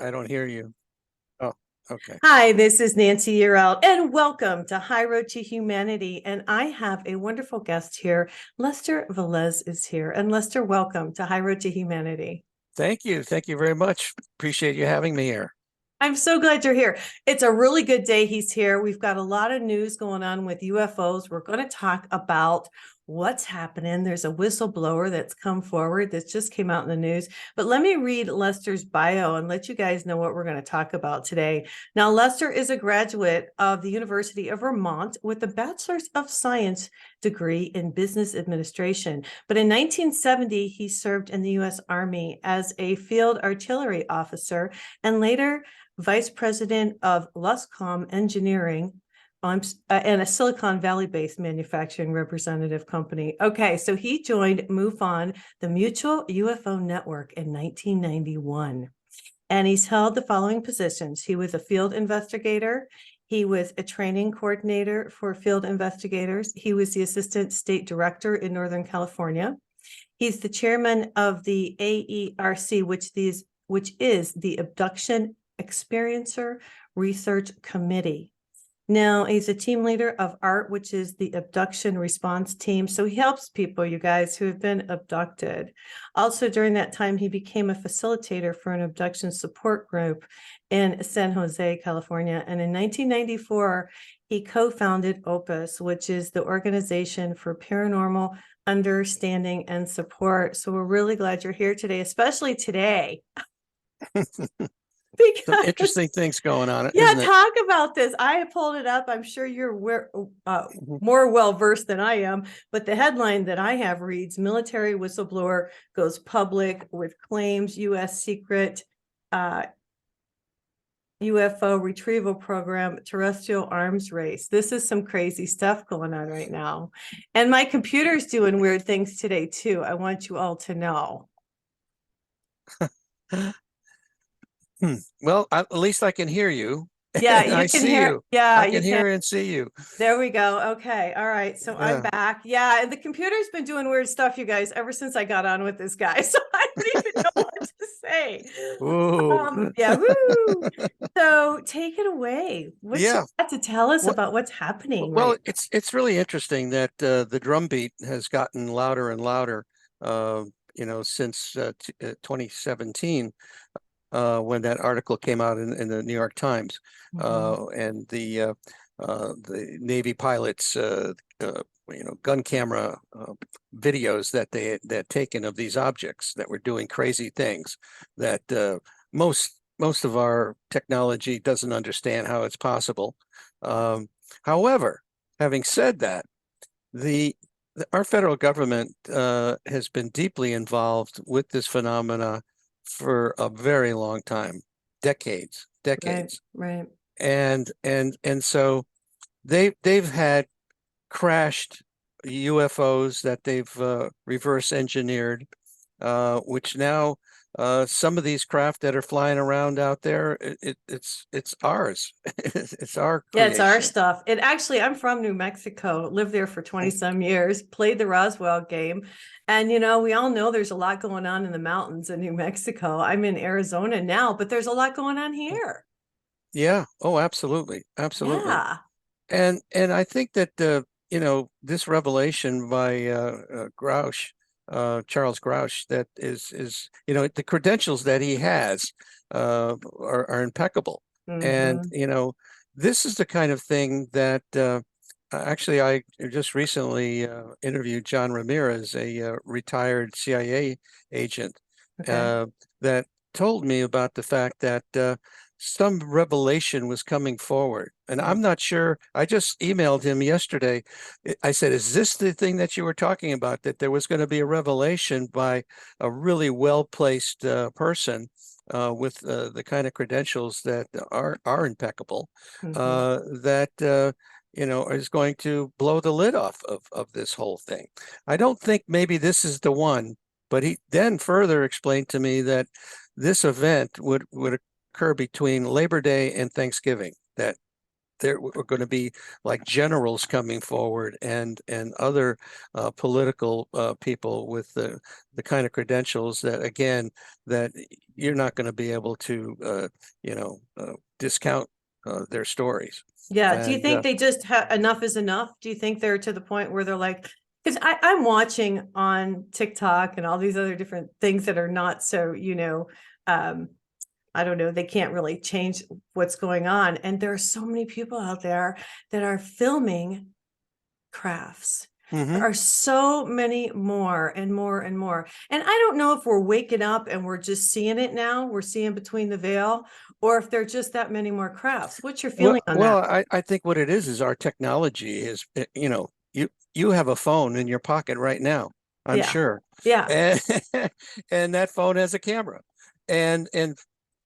I don't hear you. Oh, okay. Hi, this is Nancy Yearout, and welcome to High Road to Humanity. And I have a wonderful guest here. Lester Velez is here. And Lester, welcome to High Road to Humanity. Thank you. Thank you very much. Appreciate you having me here. I'm so glad you're here. It's a really good day he's here. We've got a lot of news going on with UFOs. We're going to talk about what's happening. There's a whistleblower that's come forward that just came out in the news. But let me read Lester's bio and let you guys know what we're going to talk about today. Now, Lester is a graduate of the University of Vermont with a Bachelor's of Science degree in Business Administration. But in 1970, he served in the U.S. Army as a field artillery officer and later Vice President of Luscom Engineering and a Silicon Valley-based manufacturing representative company. Okay, so he joined MUFON, the Mutual UFO Network, in 1991. And he's held the following positions. He was a field investigator. He was a training coordinator for field investigators. He was the assistant state director in Northern California. He's the chairman of the AERC, which is the Abduction Experiencer Research Committee. Now, he's a team leader of ART, which is the Abduction Response Team. So he helps people, you guys, who have been abducted. Also, during that time, he became a facilitator for an abduction support group in San Jose, California. And in 1994, he co-founded OPUS, which is the Organization for Paranormal Understanding and Support. So we're really glad you're here today, especially today. Some interesting things going on, yeah, isn't it? talk about this. I pulled it up. I'm sure you're more well versed than I am, but the headline that I have reads: Military whistleblower goes public with claims U.S. secret UFO Retrieval Program terrestrial arms race. This is some crazy stuff going on right now. And my computer's doing weird things today, too. I want you all to know. Well, at least I can hear you. Yeah, And you I can see hear. you. Yeah, I you can can. hear and see you. There we go. Okay. All right. So I'm Yeah. back. Yeah. And the computer's been doing weird stuff, you guys, ever since I got on with this guy. So I don't even know what to say. Ooh. Yeah. Woo. So take it away. What you Yeah. got to tell us What, about what's happening well, right it's really interesting that the drumbeat has gotten louder and louder, since 2017. When that article came out in the New York Times, now? and the Navy pilots, gun camera videos that they had taken of these objects that were doing crazy things that most of our technology doesn't understand how it's possible. Um, However, having said that, the our federal government has been deeply involved with this phenomena for a very long time, decades, Right. decades. Right. And so they've had crashed UFOs that they've reverse engineered, which now some of these craft that are flying around out there, it's ours. It's our Yeah, it's our creation. stuff. And actually, I'm from New Mexico, lived there for 20 some years, played the Roswell game. And, we all know there's a lot going on in the mountains in New Mexico. I'm in Arizona now, but there's a lot going on here. Yeah. Oh, absolutely. Absolutely. Yeah. And I think that this revelation by Grouch, Charles Grouch, that is the credentials that he has are impeccable. And Mm-hmm. this is the kind of thing that actually I just recently interviewed John Ramirez, a retired CIA agent, Okay. uh, that told me about the fact that some revelation was coming forward. And Mm. I'm not sure. I just emailed him yesterday. I said, is this the thing that you were talking about, that there was going to be a revelation by a really well-placed person with the kind of credentials that are impeccable, Mm-hmm. that is going to blow the lid off of this whole thing. I don't think maybe this is the one, but he then further explained to me that this event would occur between Labor Day and Thanksgiving, that there were going to be like generals coming forward and other political people with the kind of credentials that, again, that you're not going to be able to discount their stories. Yeah. Do you And think they just have enough is enough? Do you think they're to the point where they're like, because I'm watching on TikTok and all these other different things that are not so, I don't know, they can't really change what's going on. And there are so many people out there that are filming crafts. There are so many more and more and more. And I don't know if we're waking up and we're just seeing it now, we're seeing between the veil, or if there are just that many more crafts. What's your feeling on well, that? I think what it is our technology is, you have a phone in your pocket right now, I'm Yeah. sure. Yeah. And, and that phone has a camera. And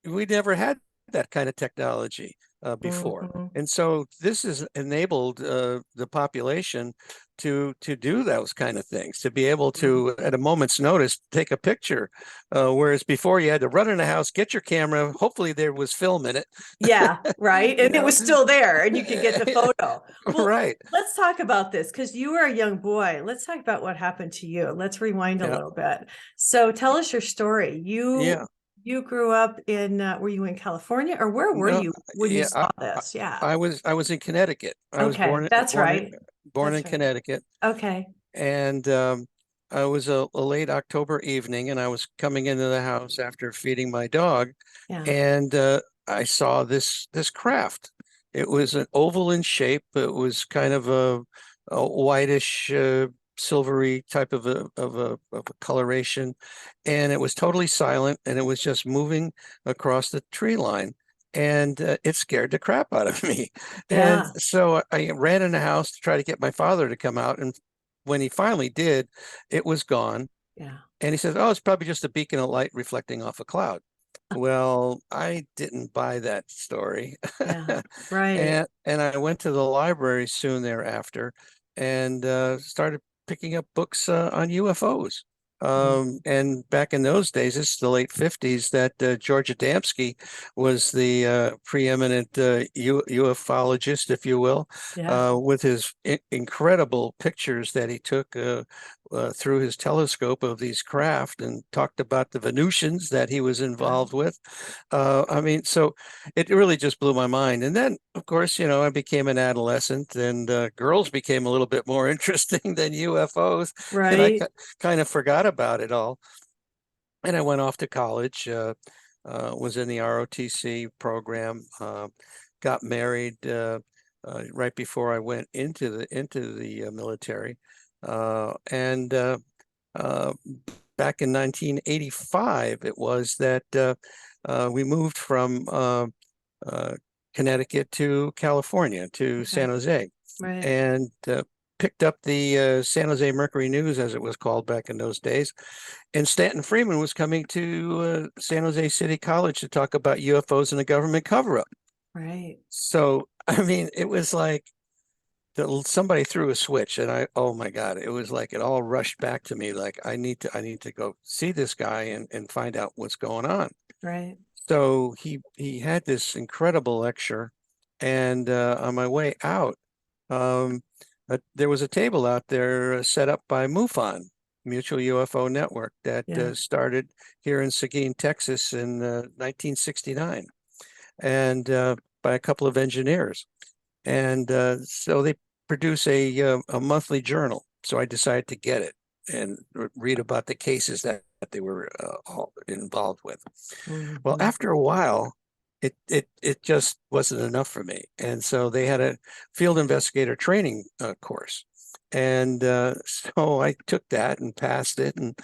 we never had that kind of technology before. Mhm. And so this has enabled the population to do those kind of things, to be able to, at a moment's notice, take a picture. Whereas before you had to run in the house, get your camera. Hopefully there was film in it. Yeah, right. You And it know, was still there and you could get the photo. Well, right. let's talk about this because you were a young boy. Let's talk about what happened to you. Let's rewind a Yeah. little bit. So tell us your story. Yeah. You grew up in were you in California or where were No, you when you yeah. saw this? Yeah. I was in Connecticut. I was Okay, that's right. born in That's right. Connecticut. Okay. And I was a late October evening, and I was coming into the house after feeding my dog, Yeah. and I saw this craft. It was an oval in shape. It was kind of a whitish, silvery type of a coloration, and it was totally silent, and it was just moving across the tree line. And it scared the crap out of me. And Yeah. so I ran in the house to try to get my father to come out. And when he finally did, it was gone. Yeah. And he says, "Oh, it's probably just a beacon of light reflecting off a cloud." Well, I didn't buy that story. Yeah. Right. And I went to the library soon thereafter and started picking up books on UFOs. Mhm. And back in those days, it's the late 50s, that George Adamski was the preeminent ufologist, if you will, Yeah. with his incredible pictures that he took through his telescope of these craft, and talked about the Venusians that he was Yeah. involved with. I mean, so it really just blew my mind. And then, of course, I became an adolescent, and girls became a little bit more interesting than UFOs, and I Right. kind of forgot about it all. And I went off to college, was in the ROTC program, got married right before I went into the military, and uh, back in 1985, it was that we moved from uh, Connecticut to California, to Okay. San Jose, Right. and picked up the San Jose Mercury News, as it was called back in those days. And Stanton Freeman was coming to San Jose City College to talk about UFOs and the government cover-up. Right. So, I mean, it was like somebody threw a switch, and oh my God, it was like it all rushed back to me. Like I need to go see this guy and find out what's going on. Right. So he had this incredible lecture, and on my way out, um, there was a table out there set up by MUFON, Mutual UFO Network, that Yeah. started here in Seguin, Texas in 1969, and by a couple of engineers. And so they produce a monthly journal. So I decided to get it and read about the cases that they were all involved with. Well, Mhm. after a while, it just wasn't enough for me, and so they had a field investigator training course, and so I took that and passed it, and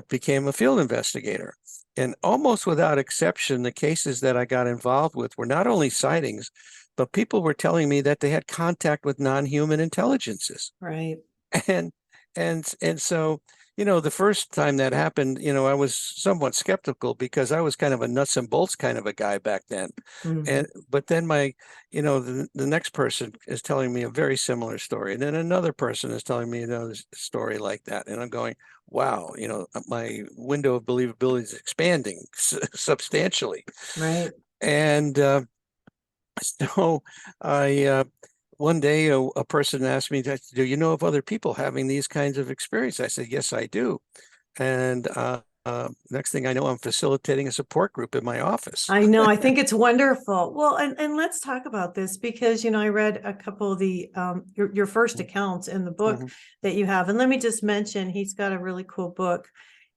became a field investigator. And almost without exception, the cases that I got involved with were not only sightings, but people were telling me that they had contact with non-human intelligences. Right. And and so, the first time that happened, I was somewhat skeptical, because I was kind of a nuts and bolts kind of a guy back then. Mhm. And but then the next person is telling me a very similar story, and then another person is telling me another story like that, and I'm going, wow, my window of believability is expanding substantially. Right. And So I one day a person asked me, "Do you know of other people having these kinds of experience?" I said, "Yes, I do." And next thing I know, I'm facilitating a support group in my office. I know. I think it's wonderful. Well, and let's talk about this because, I read a couple of the your first accounts in the book Mhm. that you have. And let me just mention, he's got a really cool book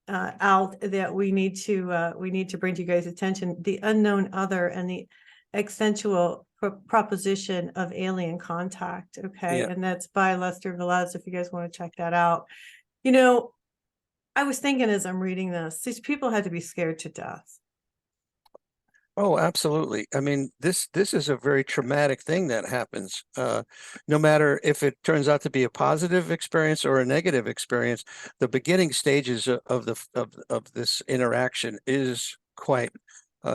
out that we need to bring to you guys' attention: The Unknown Other and the Existential Proposition of Alien Contact. Okay. Yeah. And that's by Lester Velez, if you guys want to check that out. You know, I was thinking as I'm reading this, these people had to be scared to death. Oh, absolutely. I mean, this is a very traumatic thing that happens. No matter if it turns out to be a positive experience or a negative experience, the beginning stages of of this interaction is quite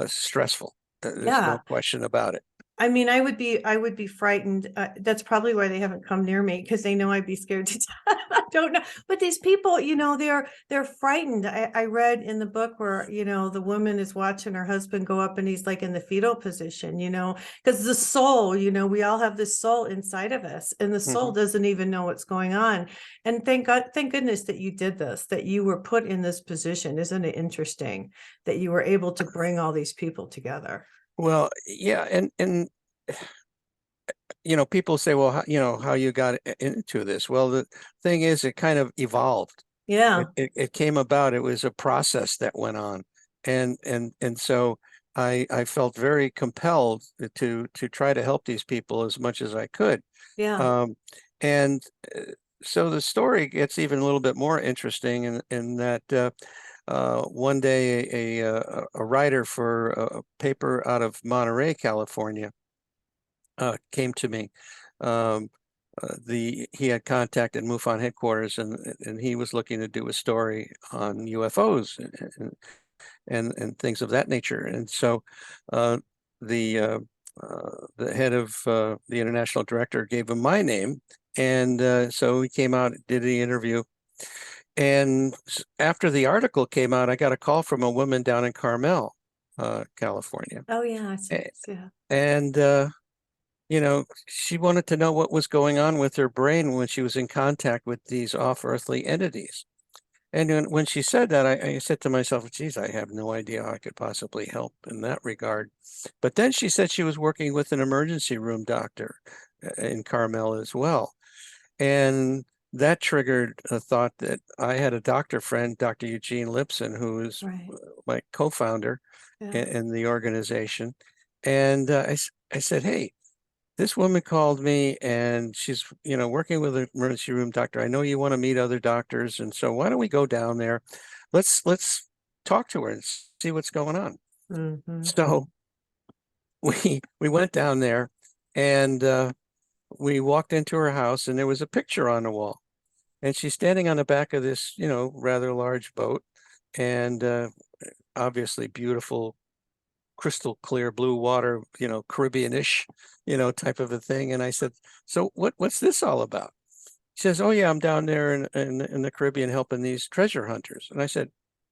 stressful. There's no Yeah. question about it. I mean, I would be frightened. That's probably why they haven't come near me, because they know I'd be scared to death. I don't know, but these people, they're frightened. I read in the book where the woman is watching her husband go up, and he's like in the fetal position, because the soul, we all have this soul inside of us, and the soul Mhm. doesn't even know what's going on. And thank goodness that you did this, that you were put in this position. Isn't it interesting that you were able to bring all these people together? Well, yeah, and people say, well, how you got into this? Well, the thing is, it kind of evolved. Yeah. It came about. It was a process that went on, and so I felt very compelled to try to help these people as much as I could. Yeah. Um, and so the story gets even a little bit more interesting in that one day a writer for a paper out of Monterey, California, came to me. Um, he had contacted MUFON headquarters, and he was looking to do a story on UFOs and things of that nature. And so uh, the uh, the head of the international director gave him my name, and so he came out, did the interview. And after the article came out, I got a call from a woman down in Carmel, California. Oh yeah, I see A- this. Yeah. And she wanted to know what was going on with her brain when she was in contact with these off-earthly entities. And when she said that, I said to myself, geez, I have no idea how I could possibly help in that regard. But then she said she was working with an emergency room doctor in Carmel as well. And that triggered a thought that I had a doctor friend, Dr. Eugene Lipton, who is Right. my co-founder Yeah. in the organization. And I said, hey, this woman called me and she's, working with an emergency room doctor. I know you want to meet other doctors. And so why don't we go down there? Let's talk to her and see what's going on. Hmm. So we went down there and we walked into her house and there was a picture on the wall. And she's standing on the back of this, rather large boat and obviously beautiful crystal clear blue water, Caribbean-ish, type of a thing. And I said, so what's this all about? She says, oh yeah, I'm down there in the Caribbean helping these treasure hunters. And I said,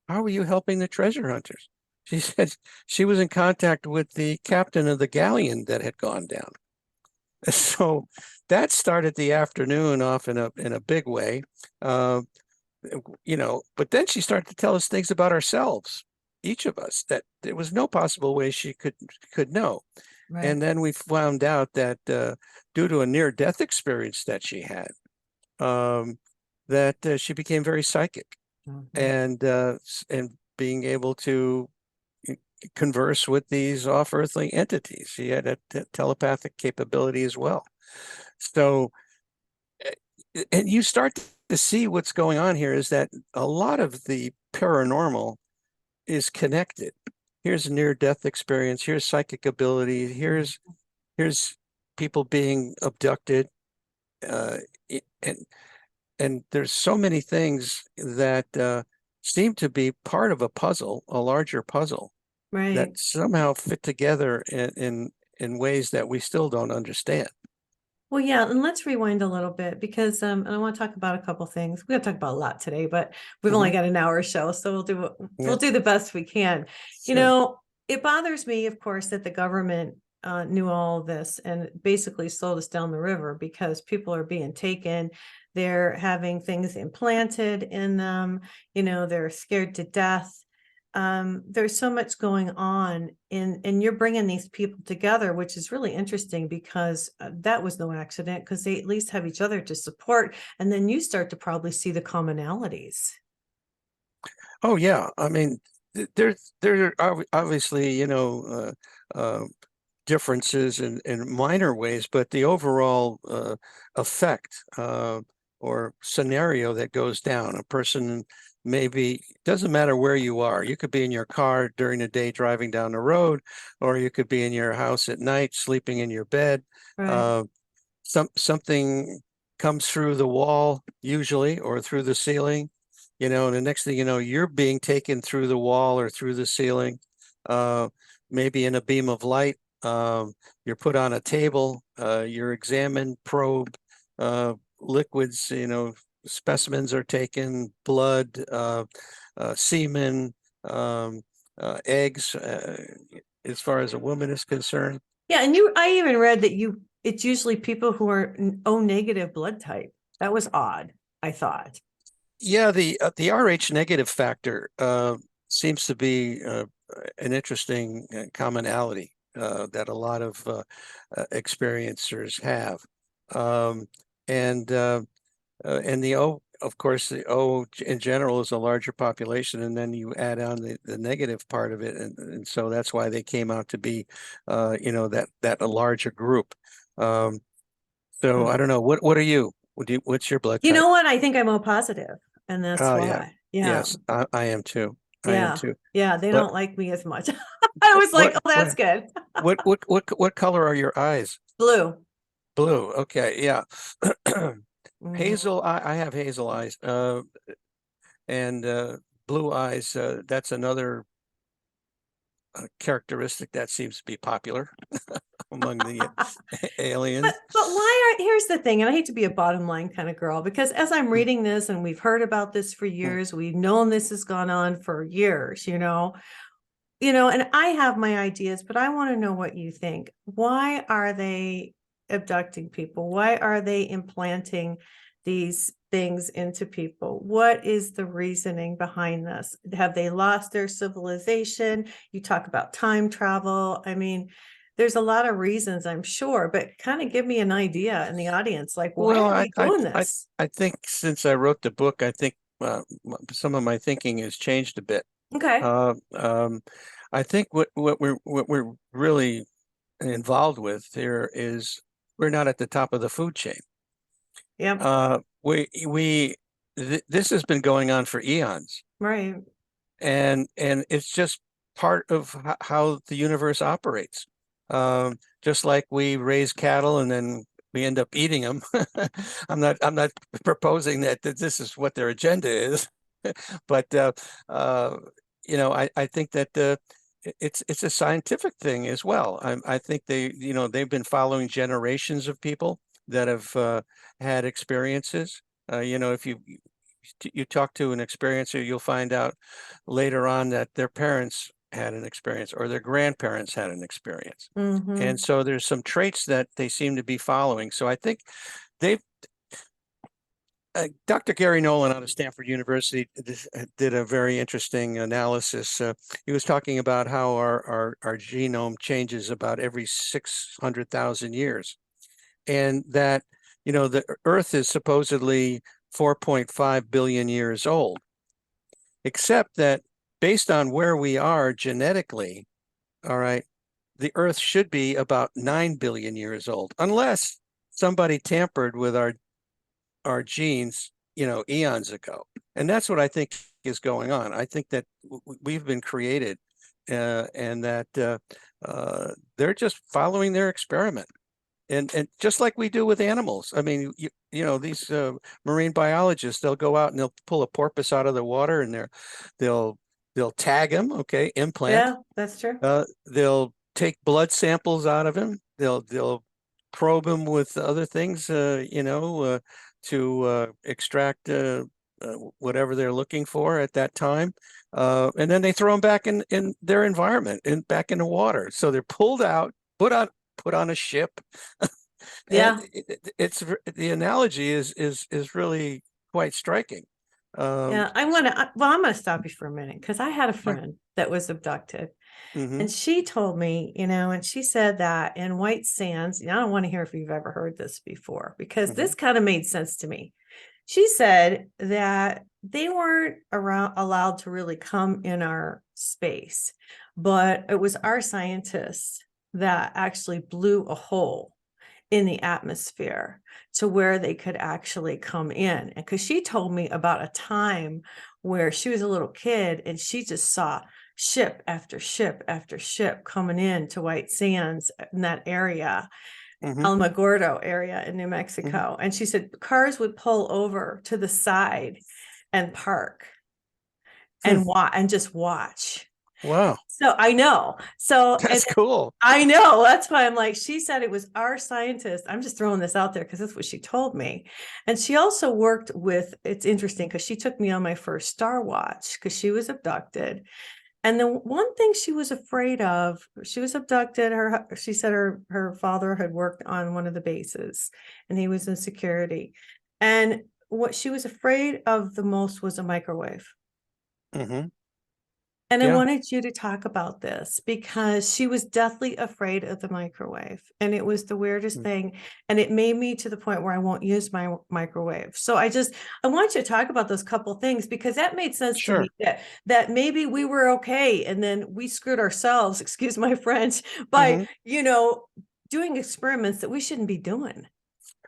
how are you helping the treasure hunters? She said she was in contact with the captain of the galleon that had gone down. So that started the afternoon off in a big way. Uh, but then she started to tell us things about ourselves, each of us, that there was no possible way she could know. Right. And then we found out that due to a near-death experience that she had, that she became very psychic Hmm. and being able to converse with these off-earthly entities. She had a telepathic capability as well. So, and you start to see what's going on here is that a lot of the paranormal is connected. Here's a near-death experience. Here's psychic ability. Here's people being abducted, uh, and there's so many things that seem to be part of a puzzle, a larger puzzle that Right. somehow fit together in ways that we still don't understand. Well, yeah, and let's rewind a little bit because and I want to talk about a couple things. We're gonna talk about a lot today, but we've only Mhm. got an hour show, so we'll Yeah, do the best we can. You sure. know, it bothers me, of course, that the government knew all of this and basically slowed us down the river because people are being taken. They're having things implanted in them. They're scared to death. There's so much going on and you're bringing these people together, which is really interesting because that was no accident because they at least have each other to support. And then you start to probably see the commonalities. Oh yeah, I mean, there are obviously, differences in minor ways, but the overall effect or scenario that goes down, a person maybe, doesn't matter where you are. You could be in your car during the day driving down the road, or you could be in your house at night sleeping in your bed. Right. Uh, something comes through the wall usually, or through the ceiling, and the next thing you know, you're being taken through the wall or through the ceiling, maybe in a beam of light. You're put on a table, you're examined, probed, liquids, specimens are taken, blood, semen, eggs, as far as a woman is concerned. Yeah, and I even read that it's usually people who are O negative blood type. That was odd, I thought. Yeah, the Rh negative factor seems to be an interesting commonality that a lot of experiencers have. Um, and the O, of course, the O in general is a larger population, and then you add on the negative part of it, and so that's why they came out to be, that a larger group. So I don't know. What are you? What's your blood You type? know what? I think I'm O positive, and that's Oh yeah, why. Yeah. yes, I am too. I am Yeah. too. Yeah. They But don't like me as much. I was like, what oh, that's good. what color are your eyes? Blue. Blue. Okay, yeah. Mhm. Hazel. I have hazel eyes. And blue eyes. That's another characteristic that seems to be popular among the aliens. But why are here's the thing, and I hate to be a bottom line kind of girl, because as I'm Mm, reading this and we've heard about this for mm. years, we've known this has gone on for years, and I have my ideas, but I want to know what you think. Why are they abducting people? Why are they implanting these things into people? What is the reasoning behind this? Have they lost their civilization? You talk about time travel. I mean, there's a lot of reasons, I'm sure, but kind of give me an idea in the audience, like, why Well, are they doing this? I think since I wrote the book, I think some of my thinking has changed a bit. Okay. Uh, um, I think what we're really involved with here is we're not at the top of the food chain. Yep. We this has been going on for eons, Right. and it's just part of how the universe operates. Just like we raise cattle and then we end up eating them. I'm not proposing that this is what their agenda is, but uh, I think that it's a scientific thing as well. I think they've been following generations of people that have had experiences. If you talk to an experiencer, you'll find out later on that their parents had an experience or their grandparents had an experience. And Mm-hmm. so there's some traits that they seem to be following. So I think they've Dr. Gary Nolan out of Stanford University did a very interesting analysis. He was talking about how our genome changes about every 600,000 years, and that the Earth is supposedly 4.5 billion years old, except that based on where we are genetically, all right, the Earth should be about 9 billion years old, unless somebody tampered with our genes, eons ago. And that's what I think is going on. I think that we've been created, and that they're just following their experiment. And just like we do with animals. I mean, these marine biologists, they'll go out and they'll pull a porpoise out of the water, and they'll tag him, okay, implant. Yeah, that's true. They'll take blood samples out of him. They'll probe him with other things, to extract whatever they're looking for at that time, and then they throw them back in their environment and back in the water. So they're pulled out, put on put on a ship. And Yeah. it's the analogy is really quite striking. Yeah. Well, I'm going to stop you for a minute because I had a Sure. friend that was abducted. Hmm. And she told me, and she said that in White Sands, I don't want to hear if you've ever heard this before, because Hmm. this kind of made sense to me. She said that they weren't allowed to really come in our space, but it was our scientists that actually blew a hole in the atmosphere to where they could actually come in. And because she told me about a time where she was a little kid and she just saw ship after ship after ship coming in to White Sands in that area, Hmm. Alamogordo area in New Hmm. Mexico. And she said cars would pull over to the side and park Hmm. and just watch. Wow, So I know. So, and that's cool. I know. That's why I'm like, she said it was our scientist. I'm just throwing this out there because that's what she told me. And she also worked with, it's interesting because she took me on my first Star Watch because she was abducted. And the one thing she was afraid of, she was abducted. She said her father had worked on one of the bases and he was in security. And what she was afraid of the most was a microwave. Hmm. And I Yeah, wanted you to talk about this because she was deathly afraid of the microwave. And it was the weirdest mm, thing. And it made me to the point where I won't use my microwave. So I want you to talk about those couple things because that made sense to me sure. that maybe we were okay. And then we screwed ourselves, excuse my French, by, Hmm. doing experiments that we shouldn't be doing.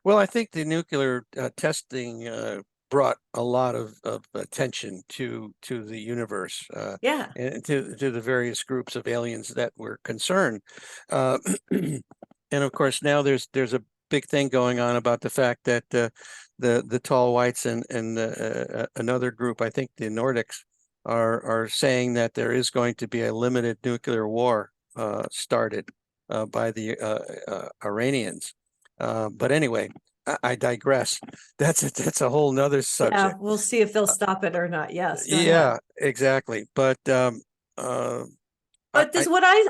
Well, I think the nuclear testing brought a lot of attention to the universe Yeah. and to the various groups of aliens that were concerned. Uh, and of course, now there's a big thing going on about the fact that the tall whites and another group, I think the Nordics, are saying that there is going to be a limited nuclear war started by the Iranians. But anyway, I digress. That's a whole nother Yeah. subject. We'll see if they'll stop it or not. Yes. Go ahead. Yeah, exactly. But uh, But I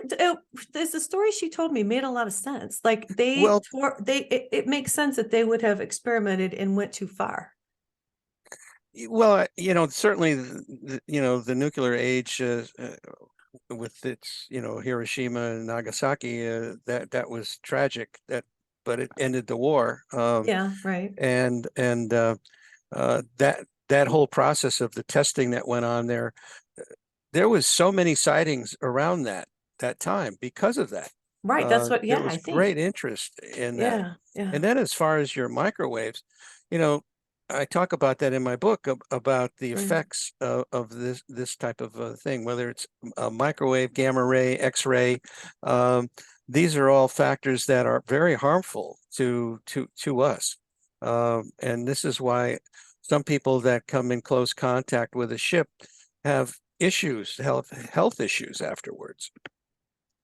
this the story she told me made a lot of sense. Like they well, tore they it makes sense that they would have experimented and went too far. certainly, the nuclear age with its, Hiroshima and Nagasaki, that was tragic. But it ended the war. Yeah, right. And that whole process of the testing that went on there was so many sightings around that time because of that. Right. That's what, There yeah, was I think. great interest in that. Yeah, yeah. And then as far as your microwaves, you know, I talk about that in my book about the Right. effects of this type of thing, whether it's a microwave, gamma ray, X-ray. Um, these are all factors that are very harmful to us. And this is why some people that come in close contact with a ship have issues, health issues afterwards.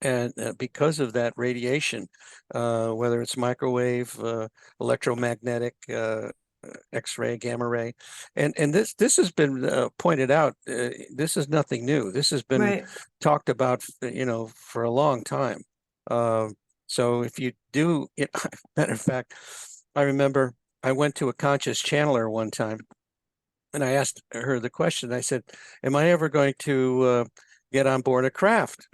And because of that radiation, whether it's microwave, electromagnetic, X-ray, gamma ray, and this has been pointed out. This is nothing new. This has been Right. talked about, for a long time. So if you do, matter of fact, I remember I went to a conscious channeler one time, and I asked her the question. I said, "Am I ever going to get on board a craft?"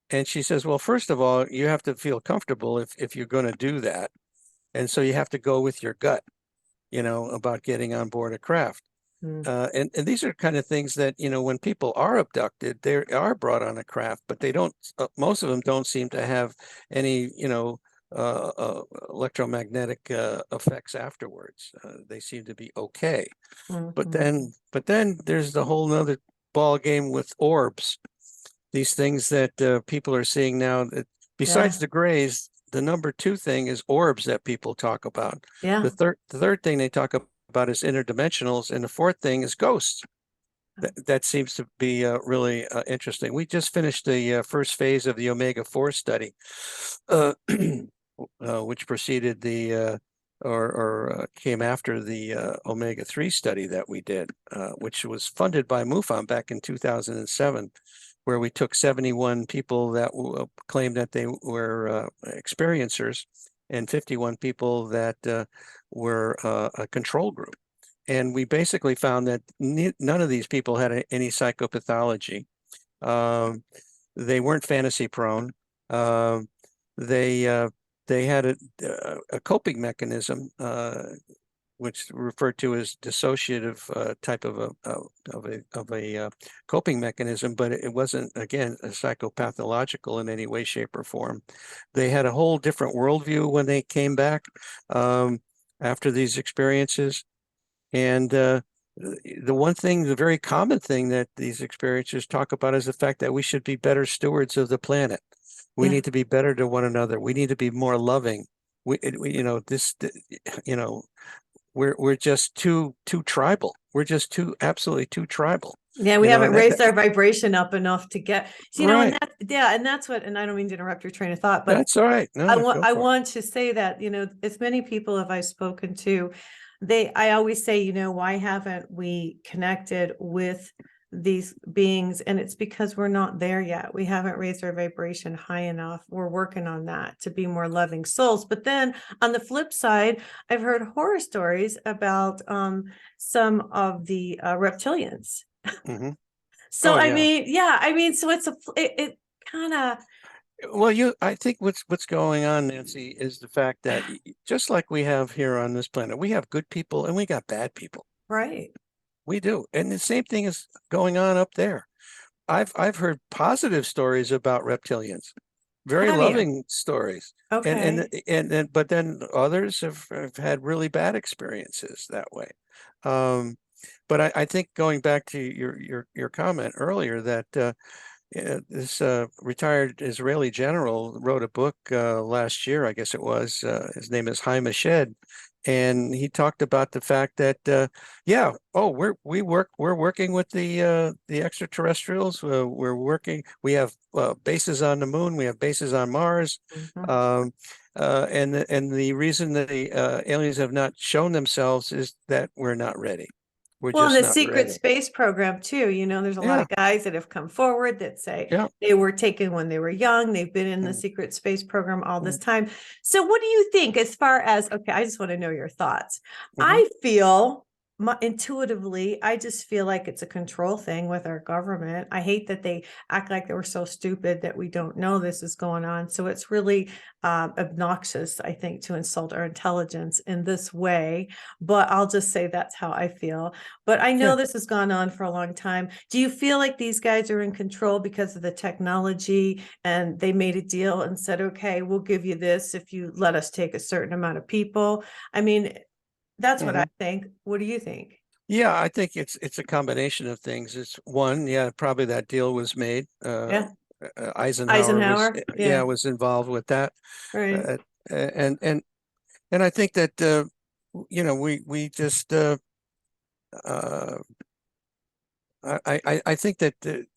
And she says, "Well, first of all, you have to feel comfortable if you're going to do that. And so you have to go with your gut, about getting on board a craft." Mm. And these are kind of things that, when people are abducted, they are brought on a craft, but they don't, most of them don't seem to have any, electromagnetic effects afterwards. They seem to be okay. But Mhm. then there's the whole nother ball game with orbs, these things that people are seeing now. That besides Yeah. the grays, the number two thing is orbs that people talk about. Yeah. The third thing they talk about is interdimensionals, and the fourth thing is ghosts. That seems to be really interesting. We just finished the first phase of the Omega-4 study, uh, which preceded the or came after the Omega-3 study that we did, which was funded by MUFON back in 2007. where we took 71 people that claimed that they were experiencers and 51 people that were a control group. And we basically found that none of these people had any psychopathology. They weren't fantasy prone. They had a coping mechanism, which referred to as dissociative type of a coping mechanism, but it wasn't, again, a psychopathological in any way, shape, or form. They had a whole different worldview when they came back after these experiences. And the very common thing that these experiencers talk about is the fact that we should be better stewards of the planet. We need to be better to one another. We need to be more loving. We're just too tribal. We're just absolutely too tribal. Yeah, we haven't raised our vibration up enough to get, right. and that's what, and I don't mean to interrupt your train of thought, but that's all right. No, I want to say that, as many people have I spoken to, I always say, why haven't we connected with these beings? And it's because we're not there yet. We haven't raised our vibration high enough. We're working on that to be more loving souls. But then on the flip side, I've heard horror stories about some of the reptilians. Mm-hmm. So I mean, so it kind of. Well, I think what's going on, Nancy, is the fact that just like we have here on this planet, we have good people and we got bad people. Right. We do. And the same thing is going on up there. I've heard positive stories about reptilians, very loving stories. Okay. And but then others have had really bad experiences that way. But I think going back to your comment earlier that this retired Israeli general wrote a book last year, I guess it was. His name is Haim Eshed, and he talked about the fact that we're working with the extraterrestrials. We have bases on the moon. We have bases on Mars. Mm-hmm. And the reason that the aliens have not shown themselves is that we're not ready. We're Well, just and the not secret ready. space program too, there's a lot of guys that have come forward that say they were taken when they were young. They've been in the secret space program all this time. So what do you think as far as, okay, I just want to know your thoughts. I feel intuitively, I just feel like it's a control thing with our government. I hate that they act like they were so stupid that we don't know this is going on. So it's really obnoxious, I think, to insult our intelligence in this way. But I'll just say that's how I feel. But I know this has gone on for a long time. Do you feel like these guys are in control because of the technology and they made a deal and said, okay, we'll give you this if you let us take a certain amount of people? I mean, that's what I think. What do you think? Yeah, I think it's a combination of things. It's one, probably that deal was made. Eisenhower was involved with that. Right. And I think that we just I think that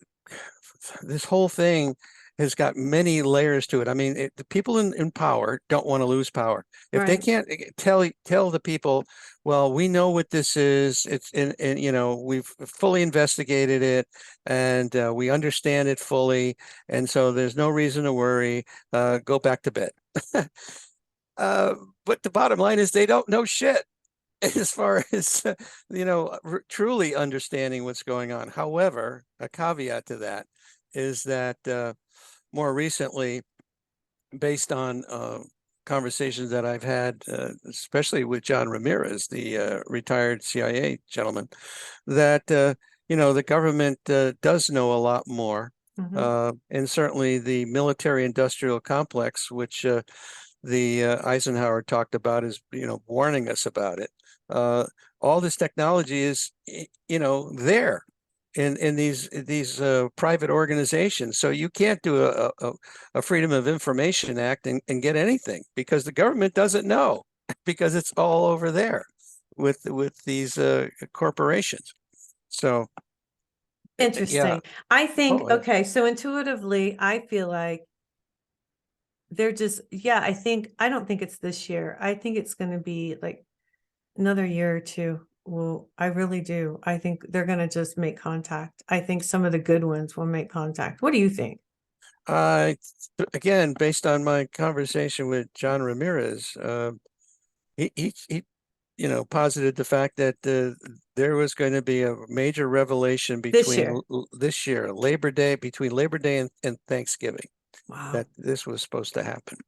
this whole thing has got many layers to it. I mean, the people in power don't want to lose power. If they can't tell the people, well, we know what this is. It's and we've fully investigated it and we understand it fully, and so there's no reason to worry. Go back to bed. But the bottom line is they don't know shit as far as truly understanding what's going on. However, a caveat to that is that more recently, based on conversations that I've had, especially with John Ramirez, the retired CIA gentleman, that the government does know a lot more, and certainly the military-industrial complex, which the Eisenhower talked about, is warning us about it. All this technology is there in these private organizations. So you can't do a Freedom of Information Act and get anything because the government doesn't know because it's all over there with these corporations. So interesting. I think, okay, so intuitively, I feel like they're just, I don't think it's this year. I think it's going to be like another year or two I really do. I think they're going to just make contact. I think some of the good ones will make contact. What do you think? Uh, Again, based on my conversation with John Ramirez, he posited the fact that there was going to be a major revelation This year. this year, Labor Day, between Labor Day and Thanksgiving, Wow. that this was supposed to happen.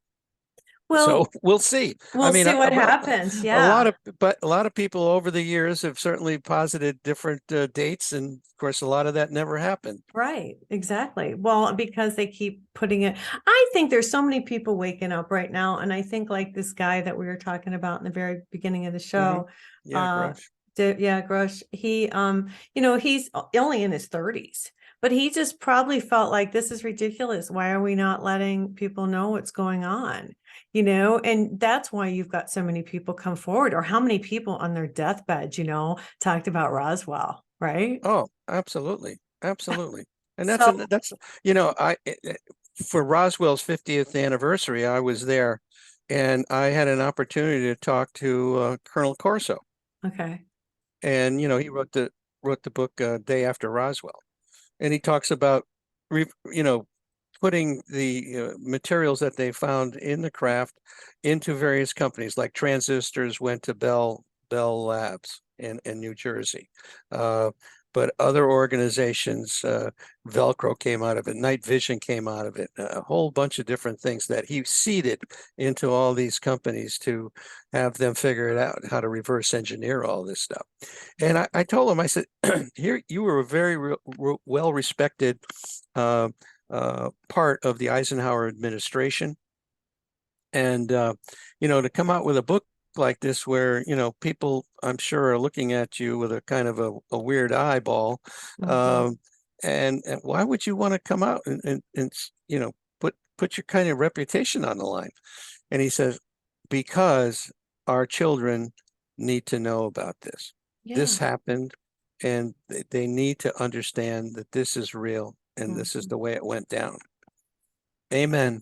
So Well, we'll see. I we'll mean, see what happens. Yeah. a lot of people over the years have certainly posited different dates, and of course, a lot of that never happened. Right, exactly. Well, because they keep putting it, I think there's so many people waking up right now. And I think like this guy that we were talking about in the very beginning of the show, Yeah, Grusch. Grush, he he's only in his 30s, but he just probably felt like this is ridiculous. Why are we not letting people know what's going on? And that's why you've got so many people come forward, or how many people on their deathbed, talked about Roswell, right? Oh, absolutely, absolutely. And So, that's for Roswell's 50th anniversary, I was there, and I had an opportunity to talk to Colonel Corso, okay. and he wrote the book Day After Roswell, and he talks about re, you know putting the materials that they found in the craft into various companies, like transistors went to Bell Labs in New Jersey. But other organizations, Velcro came out of it, Night Vision came out of it, a whole bunch of different things that he seeded into all these companies to have them figure it out, how to reverse engineer all this stuff. And I told him, I said, here, you were a very well respected part of the Eisenhower administration. And, to come out with a book like this where, people, I'm sure, are looking at you with a kind of a weird eyeball. And why would you want to come out and put your kind of reputation on the line? And he says, because our children need to know about this. This Yeah. happened, and they need to understand that this is real and this is the way it went down. Amen.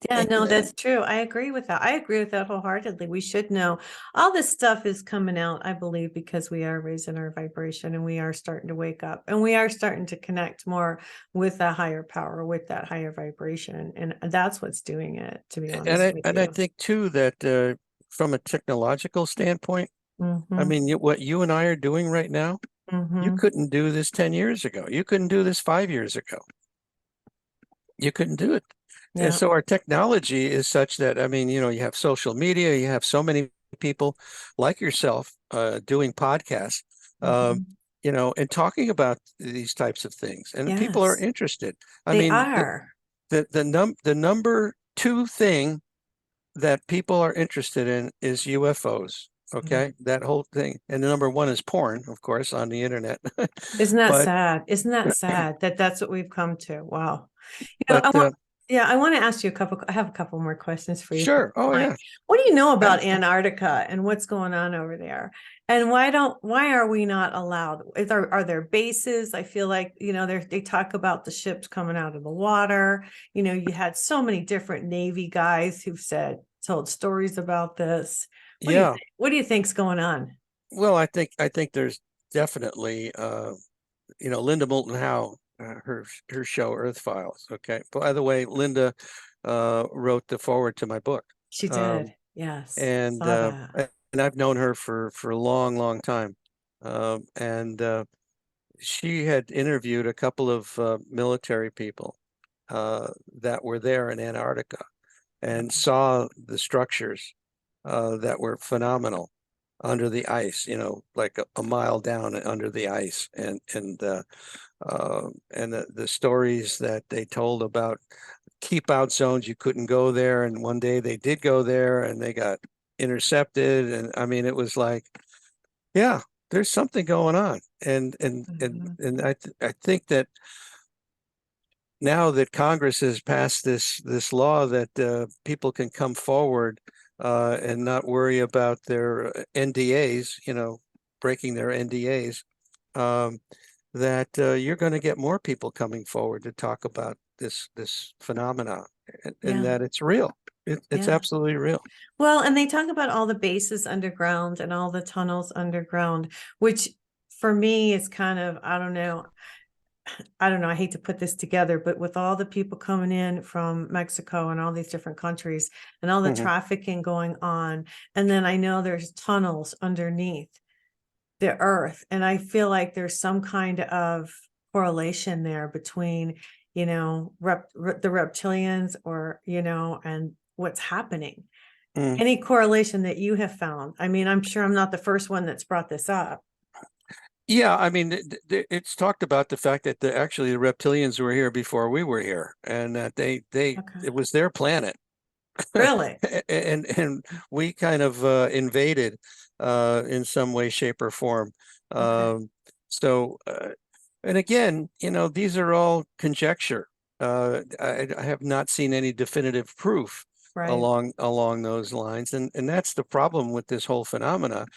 Yeah, no, Amen. that's true. I agree with that. I agree with that wholeheartedly. We should know all this stuff is coming out, I believe, because we are raising our vibration and we are starting to wake up and we are starting to connect more with that higher power, with that higher vibration. And that's what's doing it, to be honest with And I you. think too that from a technological standpoint, I mean, what you and I are doing right now, you couldn't do this 10 years ago. You couldn't do this 5 years ago. You couldn't do it. And Yeah. so our technology is such that, I mean, you have social media, you have so many people like yourself doing podcasts, and talking about these types of things. And people are Yes, interested. I they mean, are. the number two thing that people are interested in is UFOs. Yeah. Okay, that whole thing. And the number one is porn, of course, on the internet. Isn't that But sad? Isn't that sad that that's what we've come to? Wow. but I want to ask you I have a couple more questions for you, if you sure. Oh don't mind. yeah. What do you know about Antarctica and what's going on over there? And why are we not allowed? Are there bases? I feel like, they talk about the ships coming out of the water. You had so many different Navy guys who've told stories about this. What do you Yeah. think? What do you think's going on? Well, I think there's definitely Linda Moulton Howe, her show Earth Files. Okay. By the way, Linda wrote the foreword to my book. She Um, did. Yes. and Saw that. and I've known her for a long, long time. And she had interviewed a couple of military people that were there in Antarctica and saw the structures that were phenomenal under the ice, like a mile down under the ice, and the stories that they told about keep out zones. You couldn't go there, and one day they did go there, and they got intercepted, and I mean, it was like, yeah, there's something going on, and I think that now that Congress has passed this law that people can come forward and not worry about their NDAs, breaking their NDAs, that you're going to get more people coming forward to talk about this phenomena, and Yeah. that it's real. It's Yeah. absolutely real. Well, and they talk about all the bases underground and all the tunnels underground, which for me is kind of, I don't know. I hate to put this together, but with all the people coming in from Mexico and all these different countries and all the Mhm. trafficking going on, and then I know there's tunnels underneath the earth, and I feel like there's some kind of correlation there between, the reptilians, or, and what's happening. Mm. Any correlation that you have found? I mean, I'm sure I'm not the first one that's brought this up. Yeah, I mean, it's talked about the fact that actually the reptilians were here before we were here, and that Okay. it was their planet, Really? and we kind of invaded in some way, shape, or form. Okay. So, and again, these are all conjecture. I have not seen any definitive proof Right. along those lines, and that's the problem with this whole phenomena.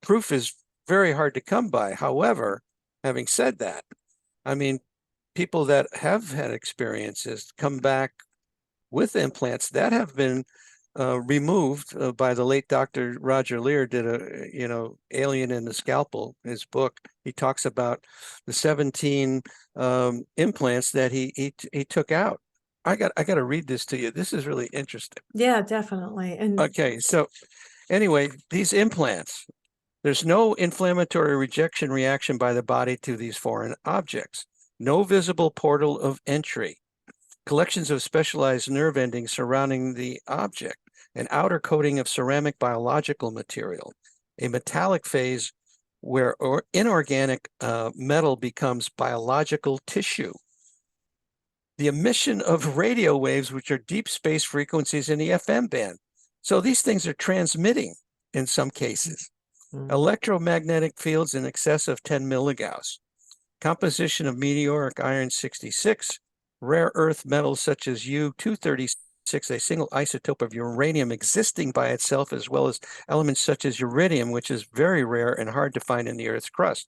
Proof is very hard to come by. However, having said that, I mean, people that have had experiences come back with implants that have been removed by the late Dr. Roger Lear did Alien in the Scalpel, his book. He talks about the 17 implants that he took out. I got to read this to you. This is really interesting. Yeah, definitely. And Okay, so anyway, these implants, there's no inflammatory rejection reaction by the body to these foreign objects. No visible portal of entry. Collections of specialized nerve endings surrounding the object. An outer coating of ceramic biological material. A metallic phase where inorganic metal becomes biological tissue. The emission of radio waves, which are deep space frequencies in the FM band. So these things are transmitting in some cases. Electromagnetic fields in excess of 10 milligauss. Composition of meteoric iron 66, rare earth metals such as U-236, a single isotope of uranium existing by itself, as well as elements such as uridium, which is very rare and hard to find in the Earth's crust.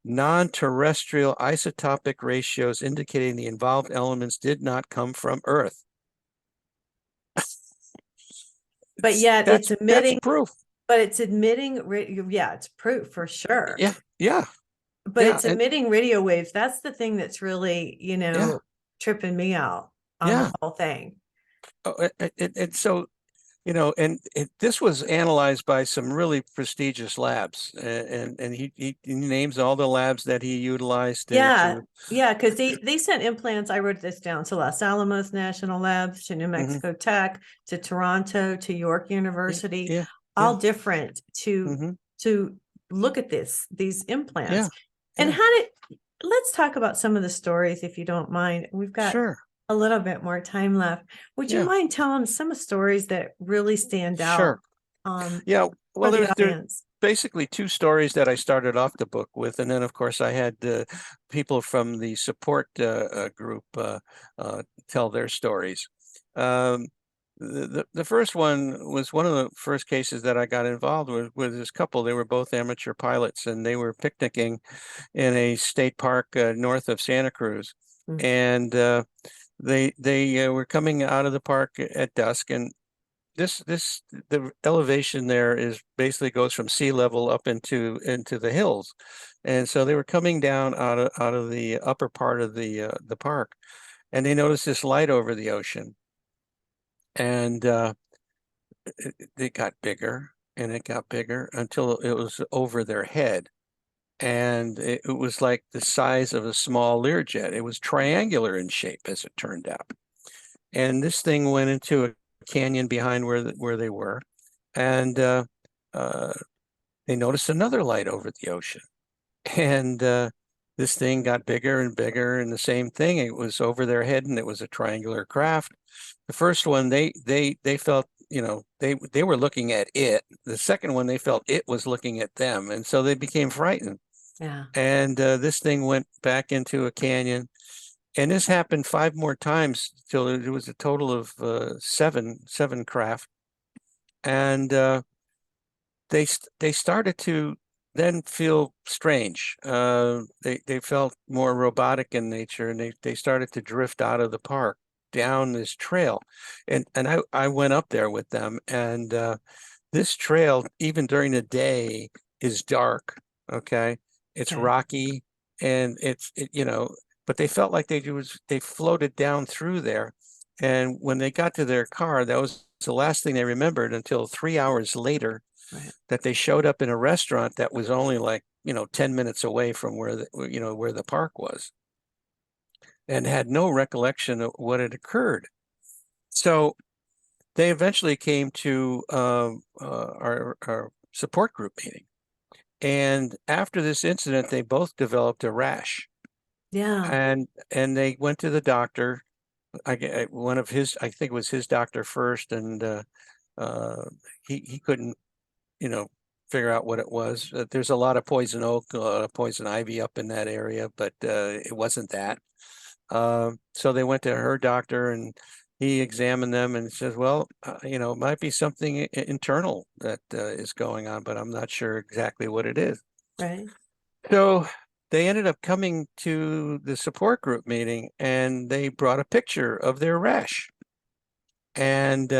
Non-terrestrial isotopic ratios indicating the involved elements did not come from Earth. but yet it's That's emitting, proof. but it's admitting, yeah, it's proof for sure. Yeah, yeah, But yeah, it's emitting radio waves. That's the thing that's really, yeah, tripping me out on the yeah. whole thing. So this was analyzed by some really prestigious labs, and he names all the labs that he utilized Yeah, yeah, because they sent implants. I wrote this down to Los Alamos National Labs, to New Mhm. Mexico Tech, to Toronto, to York Yeah, University, yeah, all yeah, different mhm, to look at these implants. yeah, And yeah, let's talk about some of the stories, if you don't mind. We've got sure, a little bit more time left. Would you yeah, mind telling some of stories that really stand out sure, yeah. for Well, the there's audience? basically two stories that I started off the book with, and then of course I had people from the support group tell their stories. Um, the first one was one of the first cases that I got involved with this couple. They were both amateur pilots, and they were picnicking in a state park north of Santa Cruz, Mm. and they were coming out of the park at dusk, and the elevation there is basically goes from sea level up into the hills, and so they were coming down out of the upper part of the park, and they noticed this light over the ocean, and it got bigger and it got bigger until it was over their head, and it was like the size of a small Learjet. It was triangular in shape, as it turned out, and this thing went into a canyon behind where they were, and uh, they noticed another light over the ocean, and this thing got bigger and bigger, and the same thing. It was over their head, and it was a triangular craft. The first one, they felt, they were looking at it. The second one, they felt it was looking at them, and so they became frightened. Yeah. And this thing went back into a canyon, and this happened 5 more times till it was a total of seven craft, and they started to then feel strange. They felt more robotic in nature, and they started to drift out of the park down this trail. And I went up there with them, and this trail, even during the day, is dark. Okay. It's Okay. rocky, and but they felt like they floated down through there. And when they got to their car, that was the last thing they remembered until 3 hours later, Right. that they showed up in a restaurant that was only like, 10 minutes away from where the park was, and had no recollection of what had occurred. So they eventually came to our support group meeting. And after this incident, they both developed a rash, Yeah. and they went to the doctor. One of his, I think it was his doctor first, and he couldn't, figure out what it was. There's a lot of poison oak, a lot of poison ivy up in that area, but it wasn't that. So they went to her doctor, and he examined them and says, well, it might be something internal that is going on, but I'm not sure exactly what it is. Right. So they ended up coming to the support group meeting, and they brought a picture of their rash. And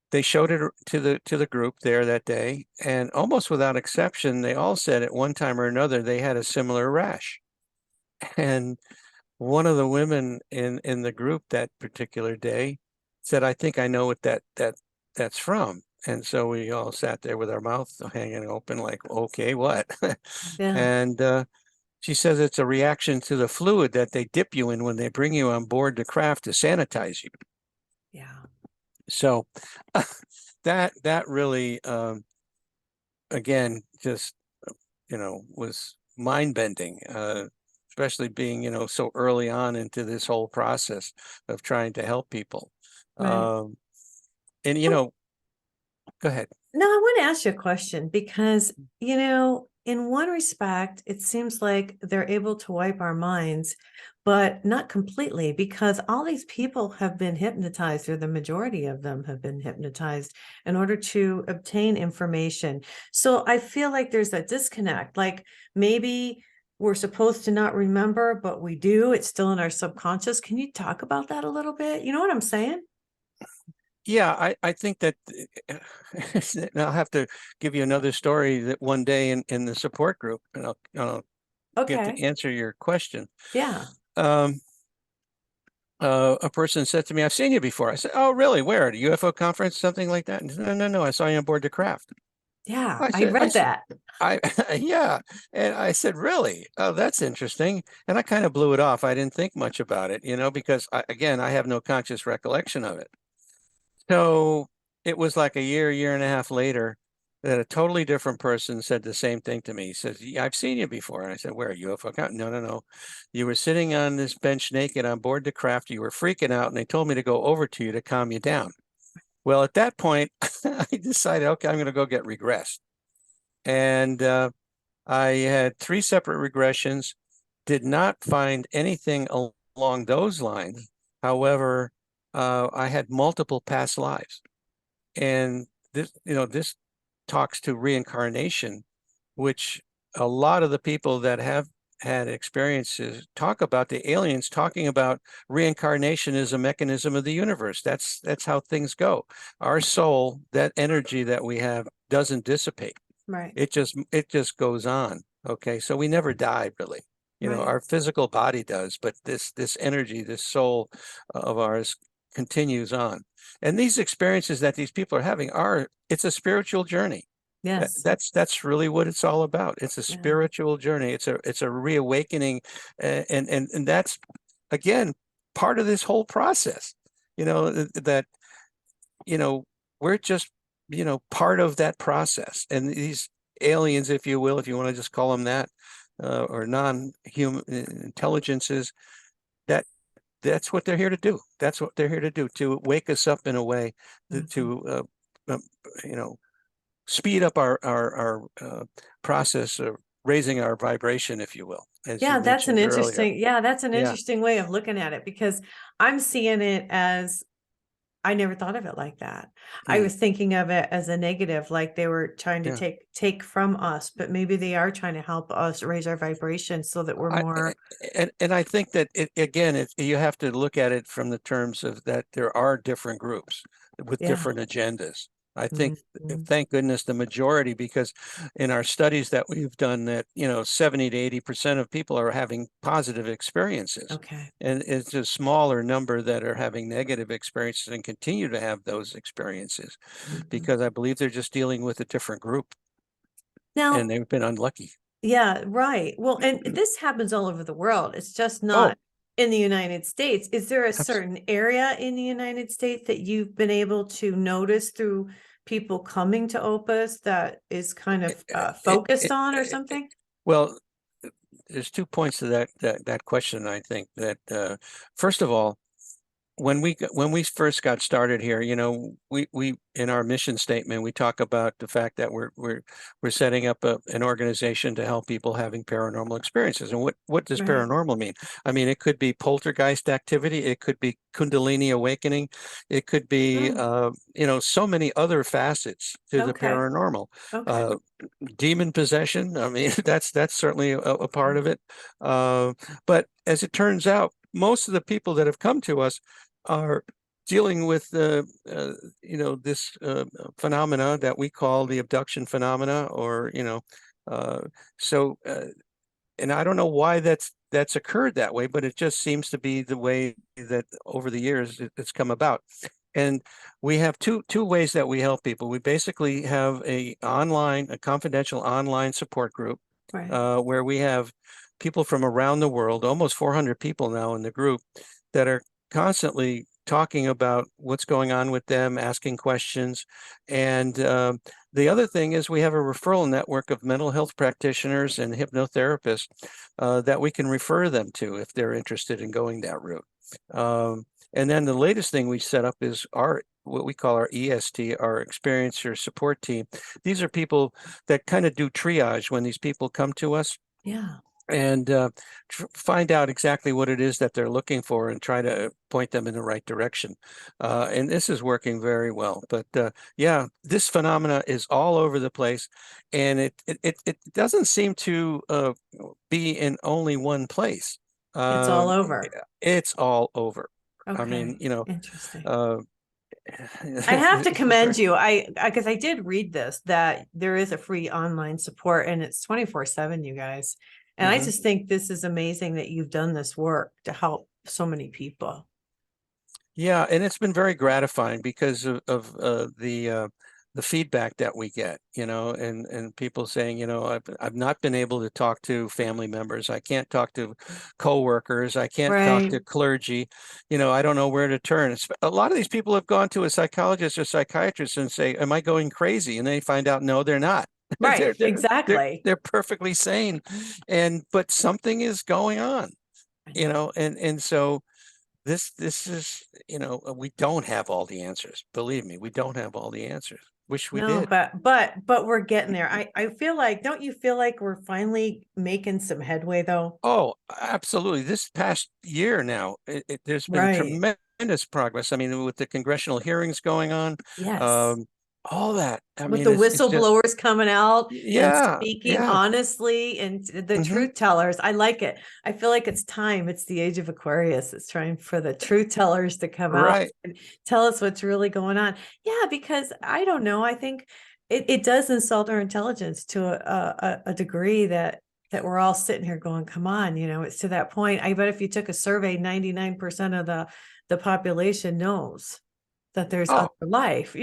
they showed it to the group there that day, and almost without exception, they all said at one time or another they had a similar rash. And one of the women in the group that particular day said, I think I know what that's from. And so we all sat there with our mouth hanging open, like, okay, what? Yeah. And she says it's a reaction to the fluid that they dip you in when they bring you on board the craft to sanitize you. Yeah. So that really, again, just, was mind bending, especially being, so early on into this whole process of trying to help people. Right. And, go ahead. No, I want to ask you a question because, in one respect, it seems like they're able to wipe our minds, but not completely, because all these people have been hypnotized, or the majority of them have been hypnotized in order to obtain information. So I feel like there's a disconnect. Like maybe we're supposed to not remember, but we do. It's still in our subconscious. Can you talk about that a little bit? You know what I'm saying? Yeah, I think that I'll have to give you another story that one day in the support group, and I'll get to Okay. answer your question. Yeah. Um, a person said to me, I've seen you before. I said, oh, really? Where? At a UFO conference, something like that? And he said, no, I saw you on board the craft. Yeah. I I said, read that. I, yeah. And I said, really? Oh, that's interesting. And I kind of blew it off. I didn't think much about it, because again, I have no conscious recollection of it. So it was like a year and a half later that a totally different person said the same thing to me. He says, yeah, I've seen you before. And I said, where? UFO account? No. You were sitting on this bench naked on board the craft. You were freaking out, and they told me to go over to you to calm you down. Well, at that point, I decided, okay, I'm going to go get regressed. And I had 3 separate regressions, did not find anything along those lines. However, I had multiple past lives. And this talks to reincarnation, which a lot of the people that have had experiences talk about. The aliens talking about reincarnation as a mechanism of the universe. That's how things go. Our soul, that energy that we have, doesn't dissipate. Right. It just goes on. Okay, so we never die, really. Right. Our physical body does, but this energy, this soul of ours, continues on. And these experiences that these people are having it's a spiritual journey. Yes. That's really what it's all about. It's a Yeah. spiritual journey. It's a reawakening, and that's, again, part of this whole process. That we're just part of that process. And these aliens, if you will, if you want to just call them that, or non-human intelligences, that's what they're here to do. That's what they're here to do, to wake us up in a way to speed up our process of raising our vibration, if you will, as you Yeah, that's an mentioned earlier. interesting, yeah, that's an Yeah. interesting way of looking at it, because I'm seeing it as I never thought of it like that. I Mm, was thinking of it as a negative, like they were trying to yeah. take from us, but maybe they are trying to help us raise our vibration so that we're I more, and I think that you have to look at it from the terms of that there are different groups with yeah. different agendas. I think, Mhm. thank goodness, the majority, because in our studies that we've done, that 70 to 80% of people are having positive experiences, Okay. and it's a smaller number that are having negative experiences and continue to have those experiences, Mhm. because I believe they're just dealing with a different group and Now, they've been unlucky. yeah, right. Well, and this happens all over the world. It's just Oh, not in the United States. Is there a abs- certain area in the United States that you've been able to notice through people coming to Opus that is kind of it, focused it, on or it, something? well, there's 2 points to that question. I think that first of all, when we first got started here, we in our mission statement we talk about the fact that we're setting up an organization to help people having paranormal experiences. And what does Right. paranormal mean? I mean, it could be poltergeist activity, it could be Kundalini awakening, it could be Mm, so many other facets to the okay. paranormal. Okay. Uh, Demon possession. I mean, that's certainly a part of it. Uh, but as it turns out, most of the people that have come to us are dealing with this phenomena that we call the abduction phenomena, or uh, so and I don't know why that's occurred that way, but it just seems to be the way that over the years it's come about. And we have two ways that we help people. We basically have a confidential online support group, Right. where we have people from around the world, almost 400 people now in the group, that are constantly talking about what's going on with them, asking questions. And the other thing is we have a referral network of mental health practitioners and hypnotherapists that we can refer them to if they're interested in going that route. And then the latest thing we set up is what we call our EST, our experiencer support team. These are people that kind of do triage when these people come to us, Yeah. and find out exactly what it is that they're looking for and try to point them in the right direction. And this is working very well. But yeah, this phenomena is all over the place, and it doesn't seem to be in only one place. It's all Um, over. it's all over. I mean, Okay. Interesting. uh, I have to it's very, commend you. I because I did read this that there is a free online support and it's 24/7, you guys. And I mhm. just think this is amazing that you've done this work to help so many people. Yeah, and it's been very gratifying because of the feedback that we get, and people saying, I've not been able to talk to family members. I can't talk to coworkers. I can't talk Right. to clergy. I don't know where to turn. A lot of these people have gone to a psychologist or psychiatrist and say, "Am I going crazy?" And they find out, no, they're not. Right. They're Exactly. they're perfectly sane, but something is going on, I know. and so. This is, we don't have all the answers. Believe me, we don't have all the answers. Wish we No, did. but we're getting there. I feel like, don't you feel like we're finally making some headway though? Oh, absolutely. This past year now, there's been Right. tremendous progress. I mean, with the congressional hearings going on, Yes. um, all that. I With mean, the it's just, whistleblowers coming out and yeah, speaking yeah. honestly and the Hmm. truth tellers. I like it. I feel like it's time. It's the age of Aquarius. It's trying for the truth tellers to come out Right. and tell us what's really going on. Yeah, because I don't know. I think it does insult our intelligence to a degree that we're all sitting here going, come on, it's to that point. I bet if you took a survey, 99% of the population knows that there's other Oh, life.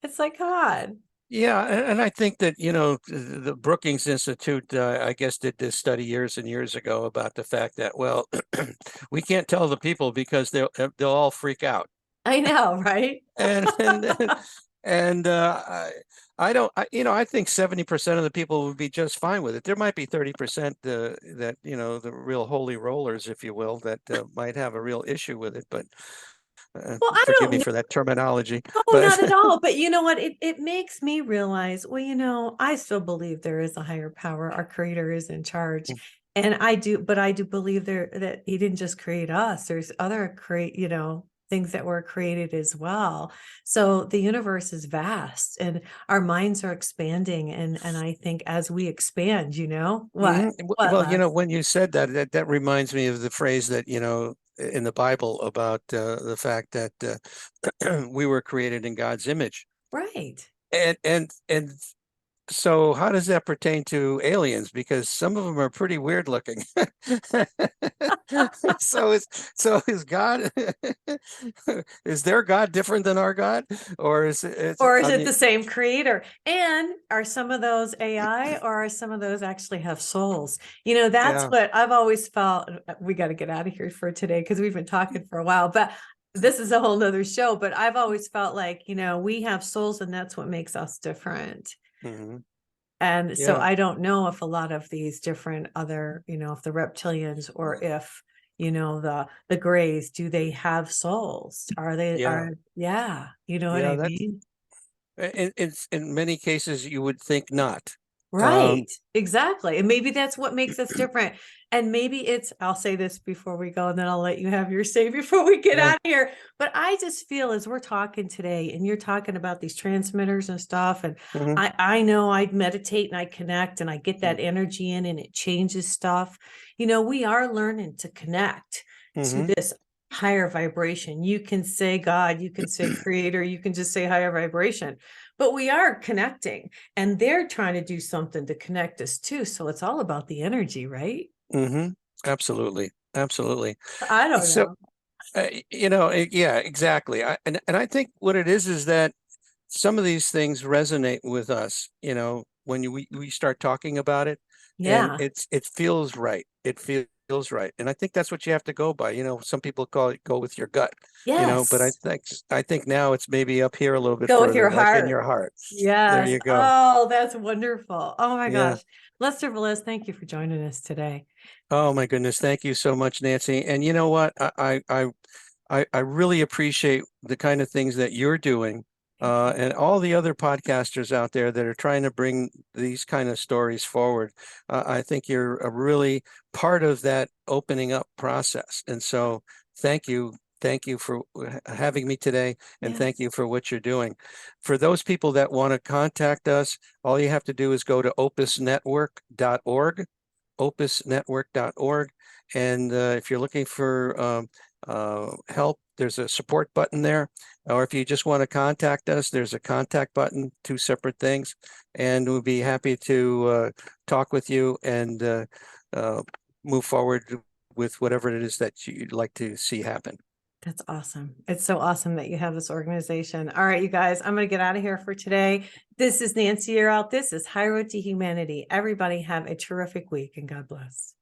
It's like, come on. yeah, and I think that, the Brookings Institute, I guess, did this study years and years ago about the fact that, well, we can't tell the people because they'll all freak out. I know, right? And and I don't, I think 70% of the people would be just fine with it. There might be 30% that, the real holy rollers, if you will, that might have a real issue with it. But Well, I forgive me don't for that terminology. know, But not at all. But you know what? It makes me realize, well, I still believe there is a higher power. Our creator is in charge. And I do, but I do believe there that he didn't just create us. There's other create, things that were created as well. So the universe is vast and our minds are expanding. And I think as we expand, what? What, Well, Les? when you said that, that reminds me of the phrase that, in the Bible about the fact that we were created in God's image. Right. And so how does that pertain to aliens? Because some of them are pretty weird looking. So is God is their God different than our God? Or Or is I it mean, the same creator? And are some of those AI or are some of those actually have souls? That's yeah. what I've always felt. We got to get out of here for today because we've been talking for a while, but this is a whole nother show. But I've always felt like, we have souls and that's what makes us different. Hmm. And so Yeah. I don't know if a lot of these different other, if the reptilians or if, the grays, do they have souls? Yeah. Yeah, you know what Yeah. I That's mean? in many cases you would think not. Right, exactly. And maybe that's what makes us different. And maybe I'll say this before we go, and then I'll let you have your say before we get Yeah. out of here. But I just feel as we're talking today, and you're talking about these transmitters and stuff, and Hmm. I know I meditate and I connect and I get that energy in and it changes stuff. We are learning to connect to Hmm. this higher vibration. You can say God, you can say creator, you can just say higher vibration, but we are connecting and they're trying to do something to connect us too. So it's all about the energy, right? Hmm. Absolutely. Absolutely. I don't So, know. yeah, exactly. And I think what it is that some of these things resonate with us, when we start talking about it, and Yeah. it feels right. It feels right. And I think that's what you have to go by. Some people call it go with your gut, but Yes. I think now it's maybe up here a little bit Go with further, your like in heart. your heart. There Yes. you go. Oh, that's wonderful. Oh my Yeah. gosh. Lester Velez, thank you for joining us today. Oh my goodness. Thank you so much, Nancy. And you know what? I really appreciate the kind of things that you're doing, Thank you. and all the other podcasters out there that are trying to bring these kind of stories forward. I think you're a really part of that opening up process. And so thank you. Thank you for having me today, and thank Yes. you for what you're doing. For those people that want to contact us, all you have to do is go to opusnetwork.org, opusnetwork.org. And if you're looking for help, there's a support button there. Or if you just want to contact us, there's a contact button, two separate things. And we'll be happy to talk with you and uh, move forward with whatever it is that you'd like to see happen. That's awesome. It's so awesome that you have this organization. All right, you guys, I'm going to get out of here for today. This is Nancy. You're out. This is High Road to Humanity. Everybody have a terrific week and God bless.